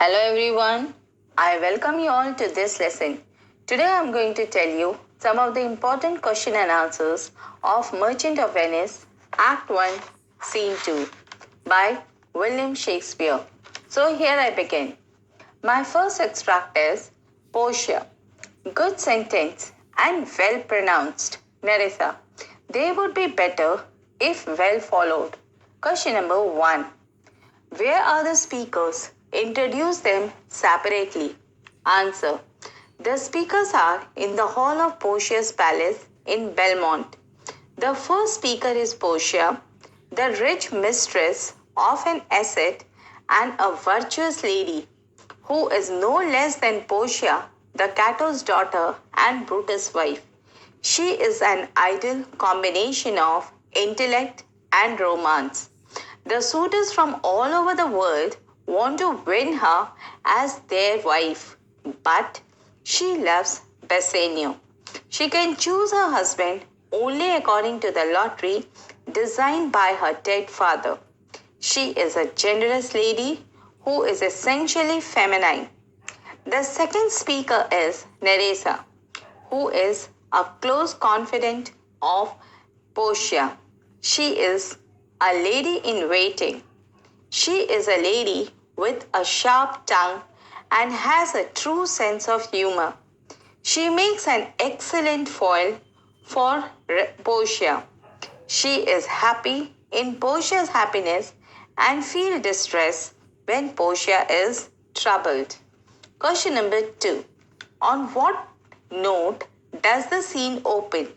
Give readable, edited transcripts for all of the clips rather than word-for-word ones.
Hello everyone, I welcome you all to this lesson. Today I am going to tell you some of the important question and answers of Merchant of Venice, Act 1, Scene 2 by William Shakespeare. So here I begin. My first extract is Portia. Good sentence and well pronounced. Nerissa. They would be better if well followed. Question number 1. Where are the speakers? Introduce them separately. Answer. The speakers are in the hall of Portia's palace in Belmont. The first speaker is Portia, the rich mistress of an estate and a virtuous lady, who is no less than Portia, the Cato's daughter and Brutus' wife. She is an ideal combination of intellect and romance. The suitors from all over the world want to win her as their wife, but she loves Bassanio. She can choose her husband only according to the lottery designed by her dead father. She is a generous lady who is essentially feminine. The second speaker is Nerissa, who is a close confidant of Portia. She is a lady in waiting. She is a lady with a sharp tongue and has a true sense of humor. She makes an excellent foil for Portia. She is happy in Portia's happiness and feels distress when Portia is troubled. Question number 2. On what note does the scene open?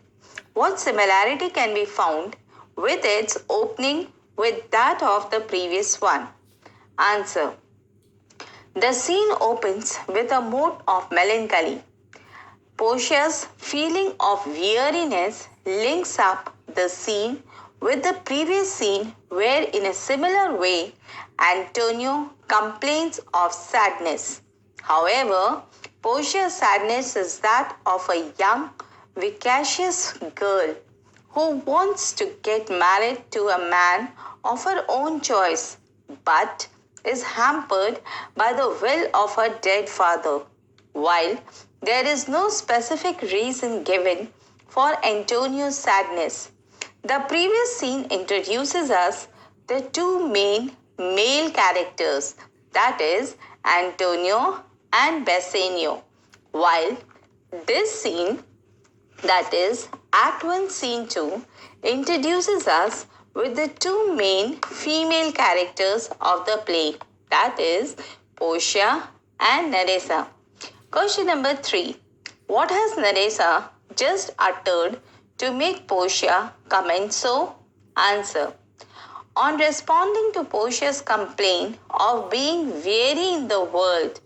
What similarity can be found with its opening with that of the previous one? Answer. The scene opens with a mood of melancholy. Portia's feeling of weariness links up the scene with the previous scene where in a similar way Antonio complains of sadness. However, Portia's sadness is that of a young, vivacious girl who wants to get married to a man of her own choice, but is hampered by the will of her dead father. While there is no specific reason given for Antonio's sadness, the previous scene introduces us the two main male characters, that is, Antonio and Bassanio, while this scene, that is, Act 1, Scene 2, introduces us with the two main female characters of the play, that is, Portia and Nerissa. Question number 3. What has Nerissa just uttered to make Portia comment so? Answer. On responding to Portia's complaint of being weary in the world,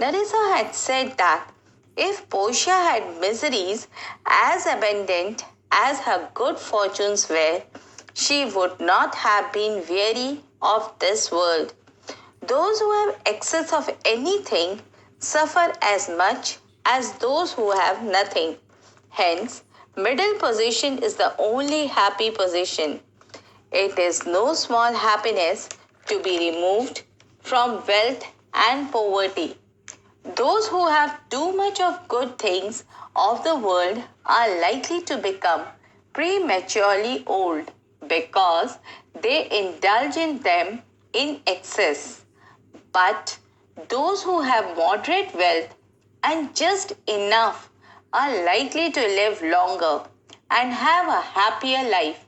Nerissa had said that if Portia had miseries as abundant as her good fortunes were, she would not have been weary of this world. Those who have excess of anything suffer as much as those who have nothing. Hence, middle position is the only happy position. It is no small happiness to be removed from wealth and poverty. Those who have too much of good things of the world are likely to become prematurely old because they indulge in them in excess. But those who have moderate wealth and just enough are likely to live longer and have a happier life.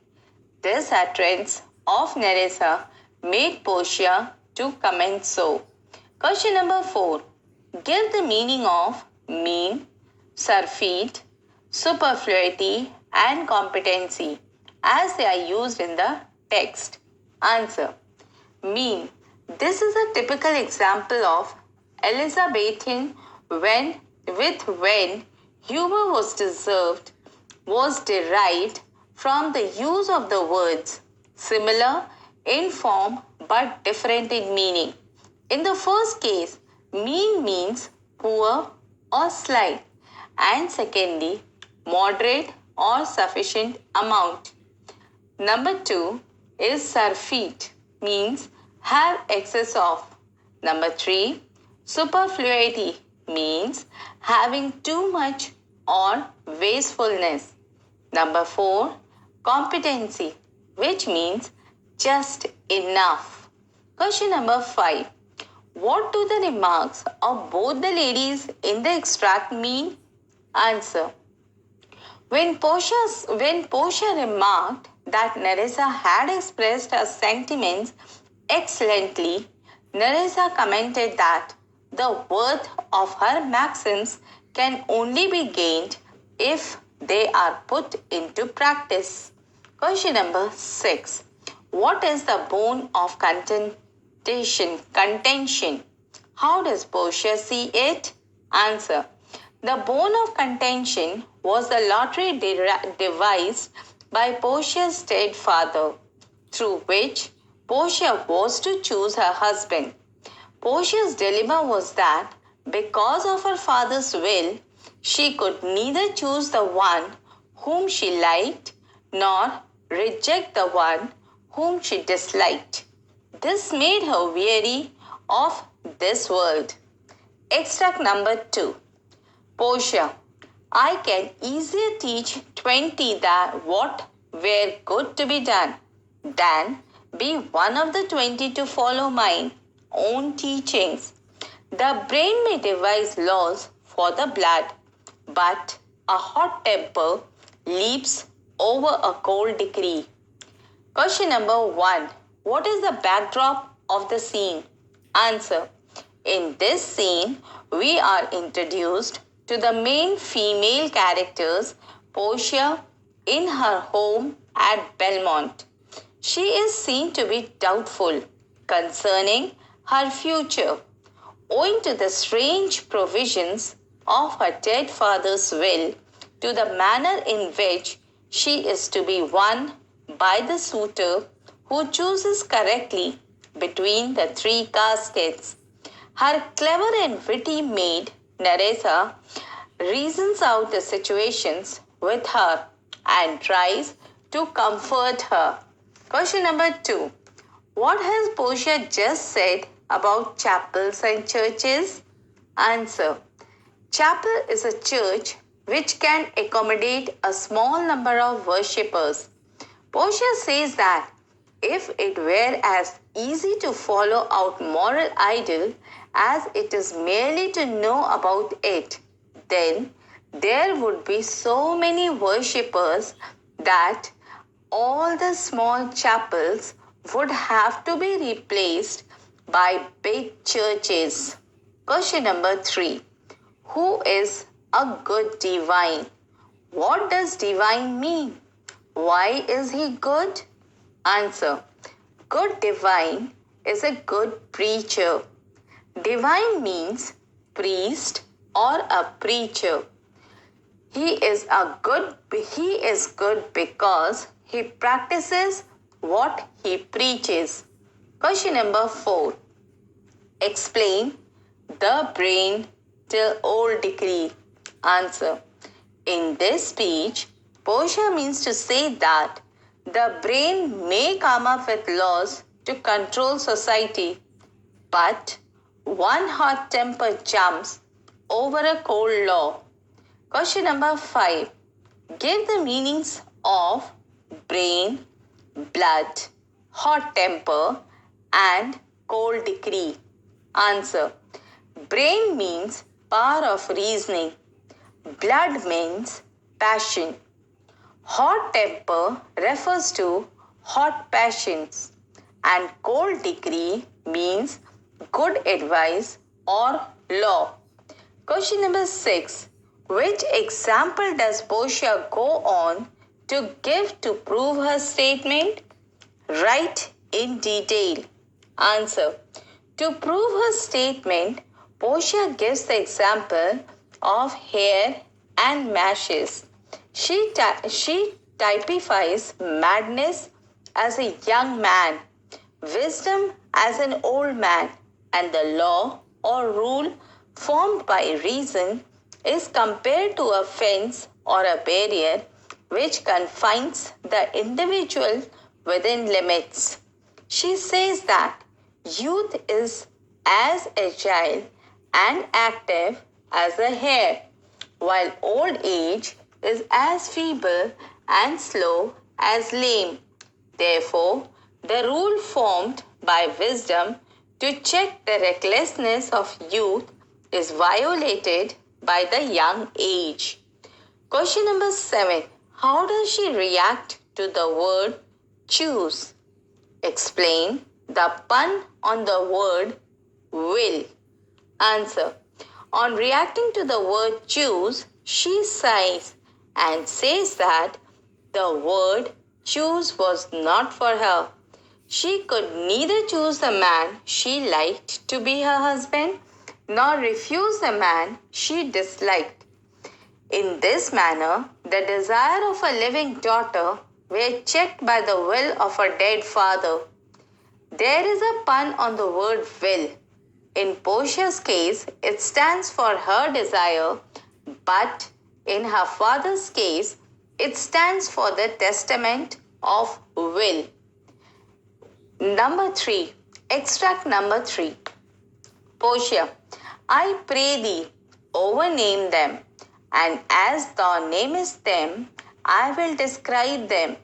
This utterance of Nerissa made Portia to comment so. Question number 4. Give the meaning of mean, surfeit, superfluity and competency as they are used in the text. Answer. Mean. This is a typical example of Elizabethan when humor was derived from the use of the words, similar in form but different in meaning. In the first case, mean means poor or slight, and secondly, moderate or sufficient amount. Number 2 is surfeit, means have excess of. Number 3, Superfluity means having too much or wastefulness. Number 4, competency, which means just enough. Question number 5. What do the remarks of both the ladies in the extract mean? Answer. When Portia remarked that Nerissa had expressed her sentiments excellently, Nerissa commented that the worth of her maxims can only be gained if they are put into practice. Question number 6. What is the bone of contention? How does Portia see it? Answer. The bone of contention was the lottery devised by Portia's dead father, through which Portia was to choose her husband. Portia's dilemma was that because of her father's will, she could neither choose the one whom she liked nor reject the one whom she disliked. This made her weary of this world. Extract number 2. Portia. I can easier teach 20 that what were good to be done than be one of the 20 to follow mine own teachings. The brain may devise laws for the blood, but a hot temper leaps over a cold decree. Question number 1. What is the backdrop of the scene? Answer. In this scene, we are introduced to the main female characters, Portia, in her home at Belmont. She is seen to be doubtful concerning her future, owing to the strange provisions of her dead father's will, to the manner in which she is to be won by the suitor who chooses correctly between the 3 caskets. Her clever and witty maid, Nerissa, reasons out the situations with her and tries to comfort her. Question number 2. What has Portia just said about chapels and churches? Answer. Chapel is a church which can accommodate a small number of worshippers. Portia says that if it were as easy to follow out moral ideal as it is merely to know about it, then there would be so many worshippers that all the small chapels would have to be replaced by big churches. Question number 3. Who is a good divine? What does divine mean? Why is he good? Answer. Good divine is a good preacher. Divine means priest or a preacher. He is good because he practices what he preaches. Question number 4. Explain the brain till old decree. Answer. In this speech, Portia means to say that the brain may come up with laws to control society, but one hot temper jumps over a cold law. Question number 5. Give the meanings of brain, blood, hot temper, and cold decree. Answer. Brain means power of reasoning. Blood means passion. Hot temper refers to hot passions. And cold decree means good advice or law. Question number 6. Which example does Portia go on to give to prove her statement? Write in detail. Answer. To prove her statement, Portia gives the example of hair and mashes. She typifies madness as a young man, wisdom as an old man, and the law or rule formed by reason is compared to a fence or a barrier which confines the individual within limits. She says that youth is as agile and active as a hare, while old age is as feeble and slow as lame. Therefore, the rule formed by wisdom to check the recklessness of youth is violated by the young age. Question number 7. How does she react to the word choose? Explain the pun on the word will. Answer. On reacting to the word choose, she sighs and says that the word choose was not for her. She could neither choose the man she liked to be her husband nor refuse the man she disliked. In this manner, the desire of a living daughter were checked by the will of a dead father. There is a pun on the word will. In Portia's case, it stands for her desire, but in her father's case, it stands for the testament of will. Number 3. Extract number 3. Portia, I pray thee, overname them, and as thou namest them, I will describe them,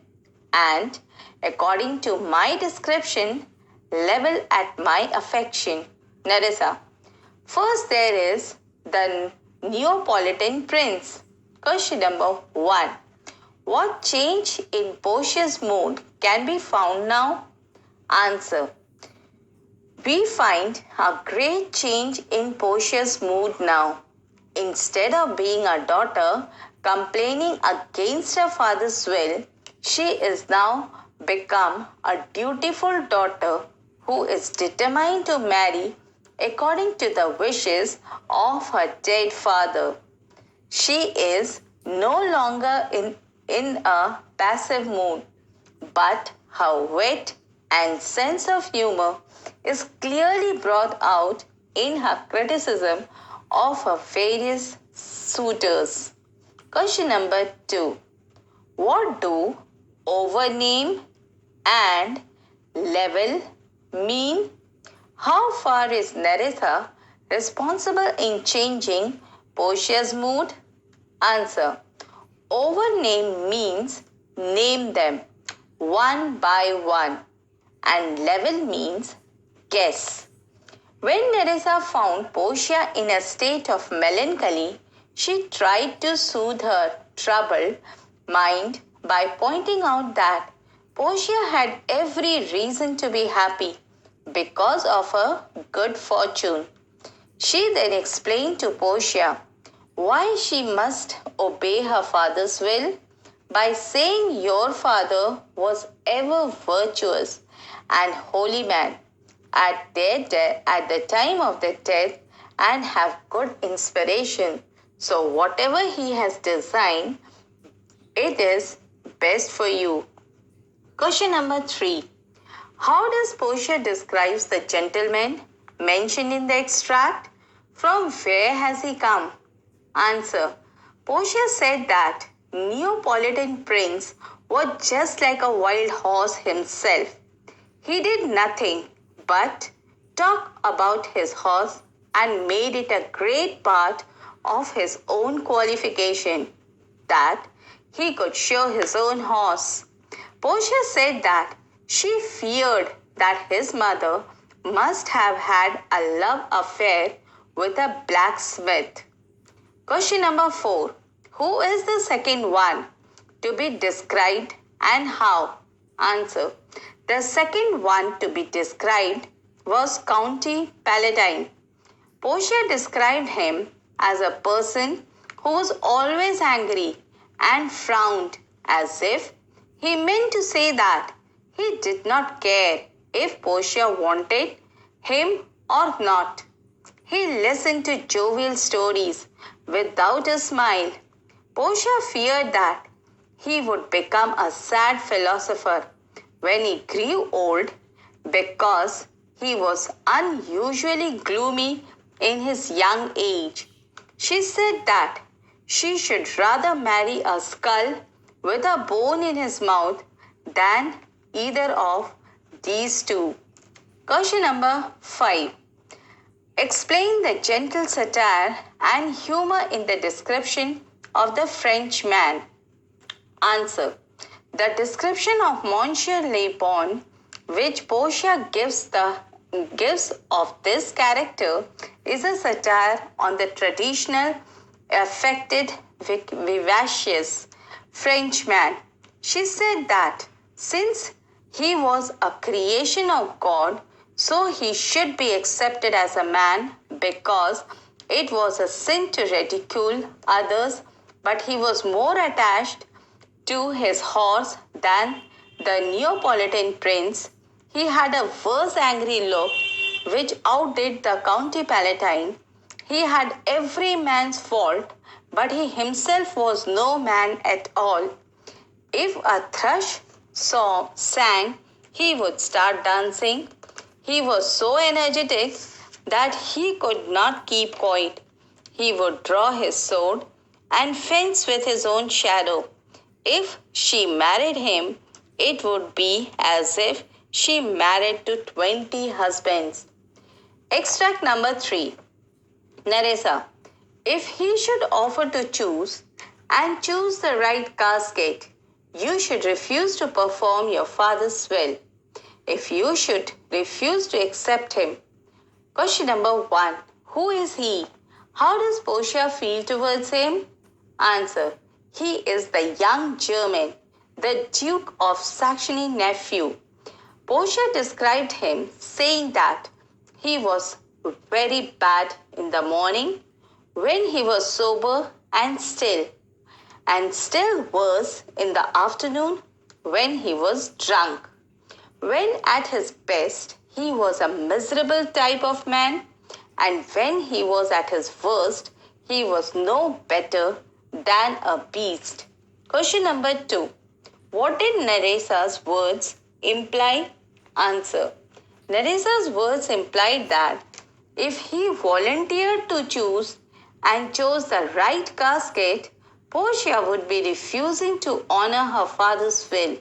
and according to my description, level at my affection. Nerissa. First, there is the Neapolitan prince. Question number 1. What change in Portia's mood can be found now? Answer. We find a great change in Portia's mood now. Instead of being a daughter complaining against her father's will, she is now become a dutiful daughter who is determined to marry according to the wishes of her dead father. She is no longer in a passive mood, but her wit and sense of humor is clearly brought out in her criticism of her various suitors. Question number 2. What do overname and level mean? How far is Nerissa responsible in changing Portia's mood? Answer. Overname means name them one by one, and level means guess. When Nerissa found Portia in a state of melancholy, she tried to soothe her troubled mind by pointing out that Portia had every reason to be happy because of her good fortune. She then explained to Portia why she must obey her father's will by saying your father was ever virtuous and holy man at the time of their death and have good inspiration. So whatever he has designed, it is best for you. Question number 3. How does Portia describe the gentleman mentioned in the extract? From where has he come? Answer. Portia said that Neapolitan prince was just like a wild horse himself. He did nothing but talk about his horse and made it a great part of his own qualification that he could show his own horse. Portia said that she feared that his mother must have had a love affair with a blacksmith. Question number 4. Who is the second one to be described and how? Answer. The second one to be described was County Palatine. Portia described him as a person who was always angry and frowned as if he meant to say that he did not care if Portia wanted him or not. He listened to jovial stories without a smile. Portia feared that he would become a sad philosopher when he grew old because he was unusually gloomy in his young age. She said that she should rather marry a skull with a bone in his mouth than either of these two. Question number 5. Explain the gentle satire and humor in the description of the French man. Answer. The description of Monsieur Le Bon, which Portia gives of this character, is a satire on the traditional, affected, vivacious Frenchman. She said that since he was a creation of God, so he should be accepted as a man because it was a sin to ridicule others, but he was more attached to his horse than the Neapolitan prince. He had a worse angry look which outdid the County Palatine. He had every man's fault, but he himself was no man at all. If a thrush sang, he would start dancing. He was so energetic that he could not keep quiet. He would draw his sword and fence with his own shadow. If she married him, it would be as if she married to 20 husbands. Extract number 3. Nerissa. If he should offer to choose and choose the right casket, you should refuse to perform your father's will. If you should refuse to accept him. Question number 1. Who is he? How does Portia feel towards him? Answer. He is the young German, the Duke of Saxony nephew. Portia described him saying that he was very bad in the morning when he was sober and still worse in the afternoon when he was drunk. When at his best, he was a miserable type of man, and when he was at his worst, he was no better than a beast. Question number 2. What did Nerissa's words imply? Answer. Nerissa's words implied that if he volunteered to choose and chose the right casket, Portia would be refusing to honor her father's will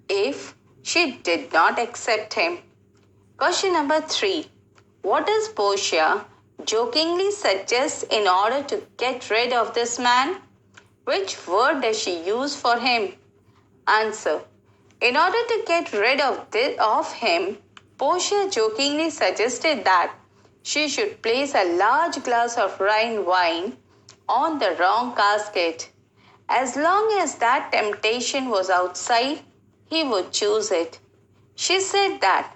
if she did not accept him. Question number 3. What does Portia jokingly suggest in order to get rid of this man? Which word does she use for him? Answer. In order to get rid of him, Portia jokingly suggested that she should place a large glass of Rhine wine on the wrong casket. As long as that temptation was outside, he would choose it. She said that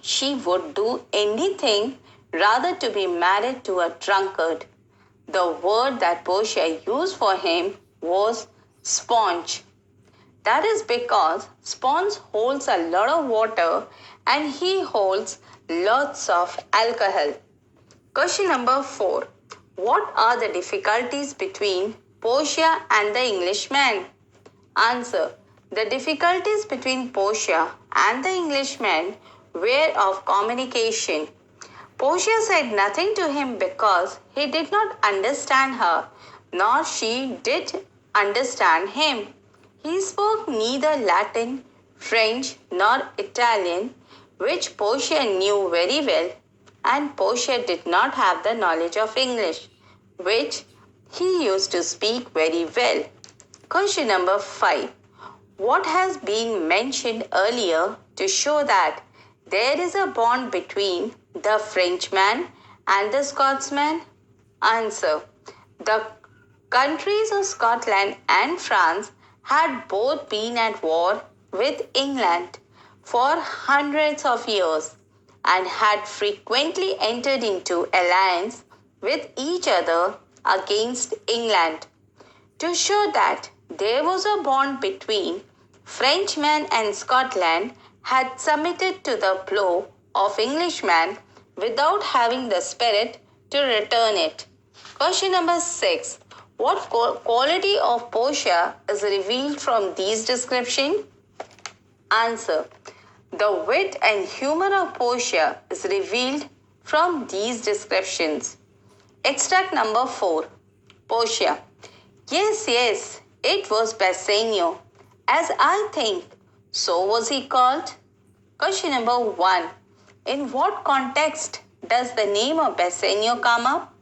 she would do anything rather to be married to a drunkard. The word that Portia used for him was sponge. That is because sponge holds a lot of water and he holds lots of alcohol. Question number 4. What are the difficulties between Portia and the Englishman? Answer. The difficulties between Portia and the Englishman were of communication. Portia said nothing to him because he did not understand her, nor she did understand him. He spoke neither Latin, French, nor Italian, which Portia knew very well, and Portia did not have the knowledge of English, which he used to speak very well. Question number 5. What has been mentioned earlier to show that there is a bond between the Frenchman and the Scotsman? Answer. The countries of Scotland and France had both been at war with England for hundreds of years and had frequently entered into alliance with each other against England. To show that there was a bond between Frenchmen and Scotland had submitted to the blow of Englishmen without having the spirit to return it. Question number 6. What quality of Portia is revealed from these descriptions? Answer. The wit and humor of Portia is revealed from these descriptions. Extract number 4. Portia. Yes, it was Bassanio. As I think, so was he called. Question number 1. In what context does the name of Bassanio come up?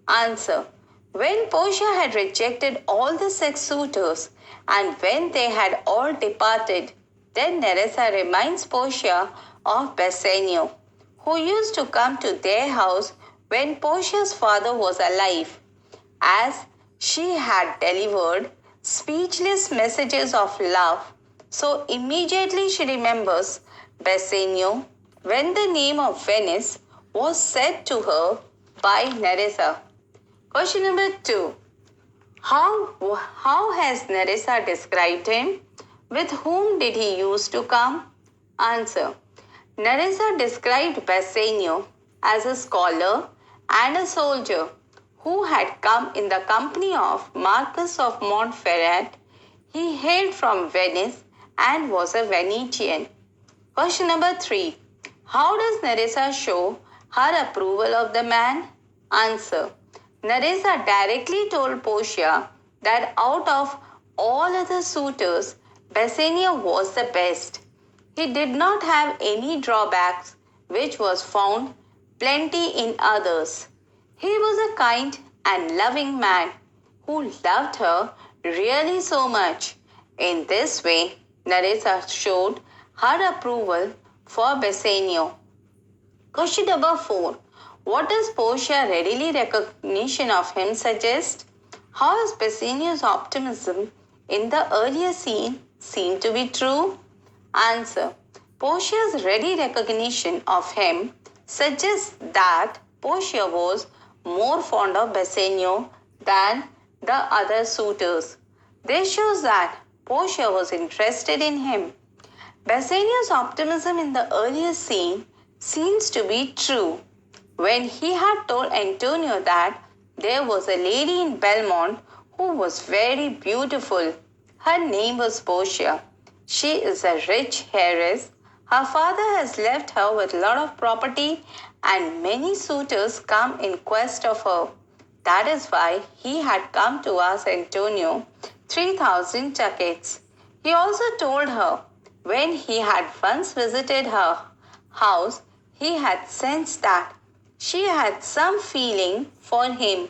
Answer. When Portia had rejected all the 6 suitors and when they had all departed, then Nerissa reminds Portia of Bassanio, who used to come to their house when Portia's father was alive, as she had delivered speechless messages of love. So immediately she remembers Bassanio when the name of Venice was said to her by Nerissa. Question number 2. How has Nerissa described him? With whom did he used to come? Answer. Nerissa described Bassanio as a scholar and a soldier who had come in the company of Marquis of Montferrat. He hailed from Venice and was a Venetian. Question number 3. How does Nerissa show her approval of the man? Answer. Nerissa directly told Portia that out of all other suitors, Bassanio was the best. He did not have any drawbacks, which was found plenty in others. He was a kind and loving man who loved her really so much. In this way, Nerissa showed her approval for Bassanio. Question number 4. What does Portia readily recognition of him suggest? How is Bassanio's optimism in the earlier scene seen to be true? Answer. Portia's ready recognition of him suggests that Portia was more fond of Bassanio than the other suitors. This shows that Portia was interested in him. Bassanio's optimism in the earlier scene seems to be true. When he had told Antonio that there was a lady in Belmont who was very beautiful. Her name was Portia. She is a rich heiress. Her father has left her with a lot of property and many suitors come in quest of her. That is why he had come to ask Antonio 3,000 ducats. He also told her when he had once visited her house, he had sensed that she had some feeling for him.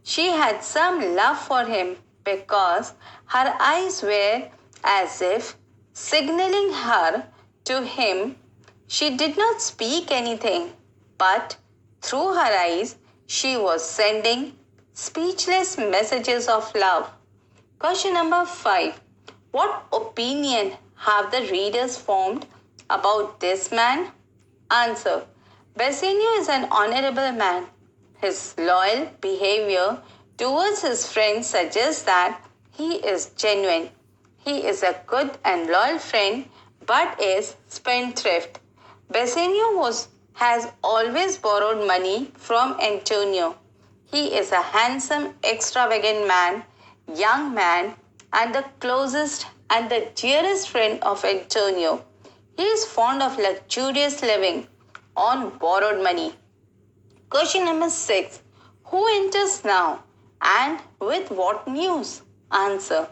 She had some love for him because her eyes were as if signaling her to him. She did not speak anything, but through her eyes she was sending speechless messages of love. Question number 5. What opinion have the readers formed about this man? Answer. Bassanio is an honorable man. His loyal behavior towards his friends suggests that he is genuine. He is a good and loyal friend but is spendthrift. Bassanio has always borrowed money from Antonio. He is a handsome, extravagant man, young man, and the closest and the dearest friend of Antonio. He is fond of luxurious living on borrowed money. Question number 6. Who enters now and with what news? Answer.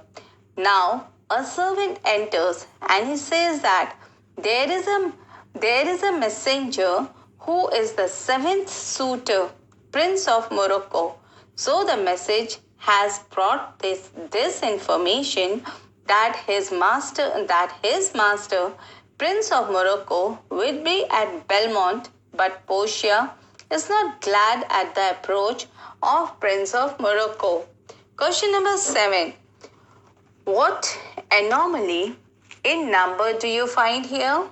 Now a servant enters and he says that there is a messenger who is the 7th suitor, Prince of Morocco. So the message has brought this information that his master, Prince of Morocco, will be at Belmont, but Portia is not glad at the approach of Prince of Morocco. Question number 7. What anomaly in number do you find here?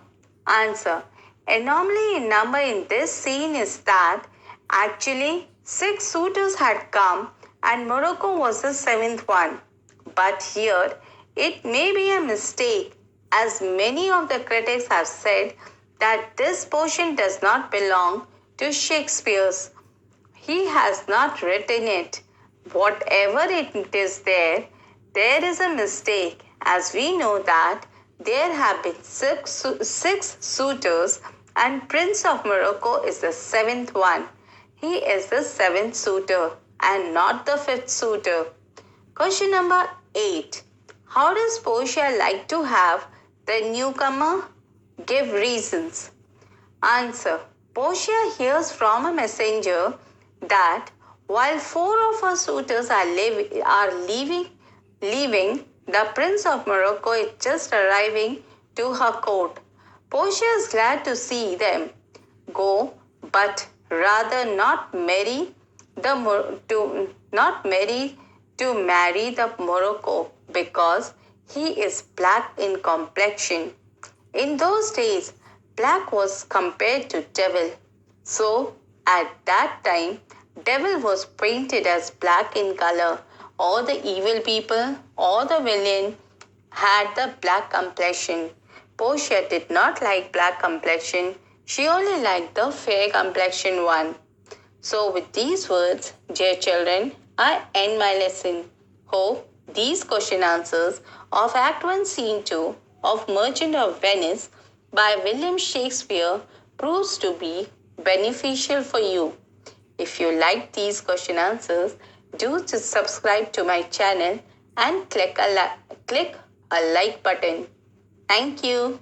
Answer. Anomaly in number in this scene is that actually 6 suitors had come and Morocco was the 7th one. But here it may be a mistake, as many of the critics have said that this portion does not belong to Shakespeare's. He has not written it. Whatever it is there is a mistake, as we know that there have been six suitors and Prince of Morocco is the 7th one. He is the 7th suitor and not the 5th suitor. Question number 8. How does Portia like to have the newcomer? Give reasons. Answer. Portia hears from a messenger that while four of her suitors are leaving, the Prince of Morocco is just arriving to her court. Portia is glad to see them go, but rather not marry to marry the Morocco because he is black in complexion. In those days, black was compared to devil. So, at that time, devil was painted as black in color. All the evil people, all the villain had the black complexion. Portia did not like black complexion. She only liked the fair complexion one. So, with these words, dear children, I end my lesson. Hope these question answers of Act 1, Scene 2 of Merchant of Venice by William Shakespeare proves to be beneficial for you. If you like these question answers, do subscribe to my channel and click a like button. Thank you.